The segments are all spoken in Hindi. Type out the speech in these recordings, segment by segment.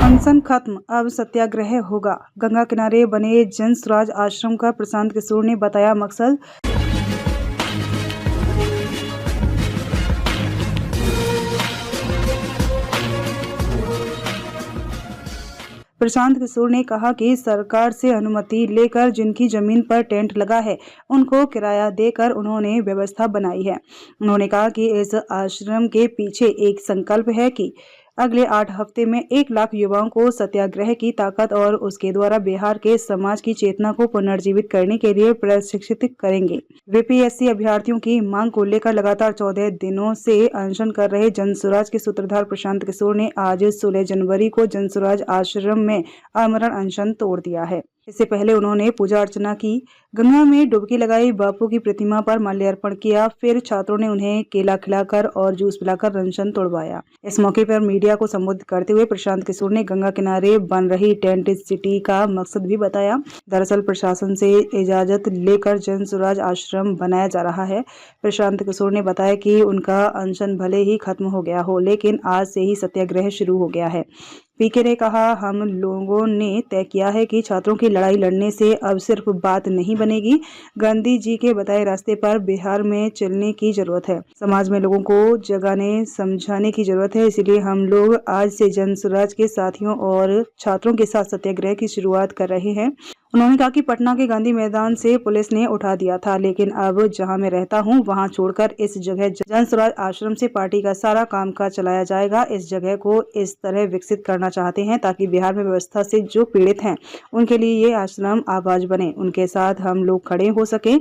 अनशन खत्म, अब सत्याग्रह होगा। गंगा किनारे बने जन स्वराज आश्रम का प्रशांत किशोर ने बताया मकसद। प्रशांत किशोर ने कहा कि सरकार से अनुमति लेकर जिनकी जमीन पर टेंट लगा है उनको किराया देकर उन्होंने व्यवस्था बनाई है। उन्होंने कहा कि इस आश्रम के पीछे एक संकल्प है कि अगले 8 हफ्ते में 1 लाख युवाओं को सत्याग्रह की ताकत और उसके द्वारा बिहार के समाज की चेतना को पुनर्जीवित करने के लिए प्रशिक्षित करेंगे। बीपीएससी अभ्यर्थियों की मांग को लेकर लगातार 14 दिनों से अनशन कर रहे जनसुराज के सूत्रधार प्रशांत किशोर ने आज 16 जनवरी को जनसुराज आश्रम में आमरण अनशन तोड़ दिया है। इससे पहले उन्होंने पूजा अर्चना की, गंगा में डुबकी लगाई, बापू की प्रतिमा पर माल्यार्पण किया, फिर छात्रों ने उन्हें केला खिलाकर और जूस पिलाकर अनशन तोड़वाया। इस मौके पर मीडिया को संबोधित करते हुए प्रशांत किशोर ने गंगा किनारे बन रही टेंट सिटी का मकसद भी बताया। दरअसल प्रशासन से इजाजत लेकर जनसुराज आश्रम बनाया जा रहा है। प्रशांत किशोर ने बताया कि उनका अनशन भले ही खत्म हो गया हो, लेकिन आज से ही सत्याग्रह शुरू हो गया है। पीके ने कहा, हम लोगों ने तय किया है कि छात्रों की लड़ाई लड़ने से अब सिर्फ बात नहीं बनेगी, गांधी जी के बताए रास्ते पर बिहार में चलने की जरूरत है। समाज में लोगों को जगाने समझाने की जरूरत है। इसलिए हम लोग आज से जनसुराज के साथियों और छात्रों के साथ सत्याग्रह की शुरुआत कर रहे हैं। उन्होंने कहा कि पटना के गांधी मैदान से पुलिस ने उठा दिया था, लेकिन अब जहां मैं रहता हूं वहां छोड़कर इस जगह जनसुराज आश्रम से पार्टी का सारा कामकाज चलाया जाएगा। इस जगह को इस तरह विकसित करना चाहते हैं ताकि बिहार में व्यवस्था से जो पीड़ित हैं उनके लिए ये आश्रम आवाज बने, उनके साथ हम लोग खड़े हो सके।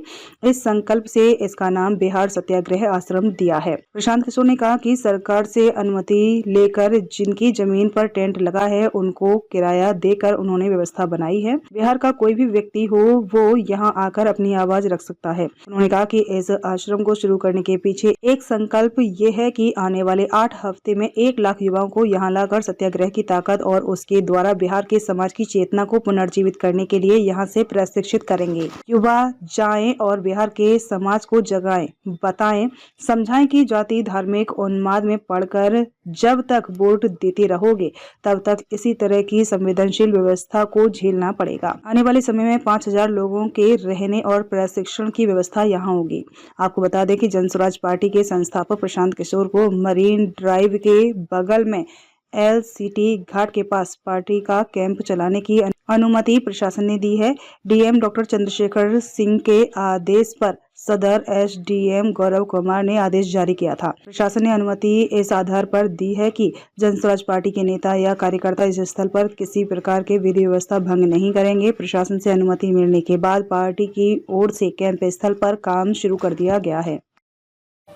इस संकल्प से इसका नाम बिहार सत्याग्रह आश्रम दिया है। प्रशांत किशोर ने कहा कि सरकार से अनुमति लेकर जिनकी जमीन पर टेंट लगा है उनको किराया देकर उन्होंने व्यवस्था बनाई है। बिहार का कोई भी व्यक्ति हो वो यहाँ आकर अपनी आवाज रख सकता है। उन्होंने कहा कि इस आश्रम को शुरू करने के पीछे एक संकल्प ये है कि आने वाले 8 हफ्ते में 1 लाख युवाओं को यहाँ लाकर सत्याग्रह की ताकत और उसके द्वारा बिहार के समाज की चेतना को पुनर्जीवित करने के लिए यहाँ से प्रशिक्षित करेंगे। युवा जाएं और बिहार के समाज को जगाएं, बताएं, समझाएं कि जाति धार्मिक उन्माद में पड़कर जब तक वोट देते रहोगे तब तक इसी तरह की संवेदनशील व्यवस्था को झेलना पड़ेगा। आने वाले समय में 5000 लोगों के रहने और प्रशिक्षण की व्यवस्था यहाँ होगी। आपको बता दें कि जनसुराज पार्टी के संस्थापक प्रशांत किशोर को मरीन ड्राइव के बगल में एलसीटी घाट के पास पार्टी का कैंप चलाने की अनुमति प्रशासन ने दी है। डीएम डॉक्टर चंद्रशेखर सिंह के आदेश पर सदर एसडीएम गौरव कुमार ने आदेश जारी किया था। प्रशासन ने अनुमति इस आधार पर दी है कि जनसुराज पार्टी के नेता या कार्यकर्ता इस स्थल पर किसी प्रकार के विधि व्यवस्था भंग नहीं करेंगे। प्रशासन से अनुमति मिलने के बाद पार्टी की ओर से कैंप स्थल पर काम शुरू कर दिया गया है।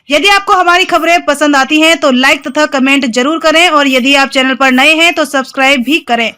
यदि आपको हमारी खबरें पसंद आती हैं तो लाइक तथा कमेंट जरूर करें और यदि आप चैनल पर नए हैं तो सब्सक्राइब भी करें।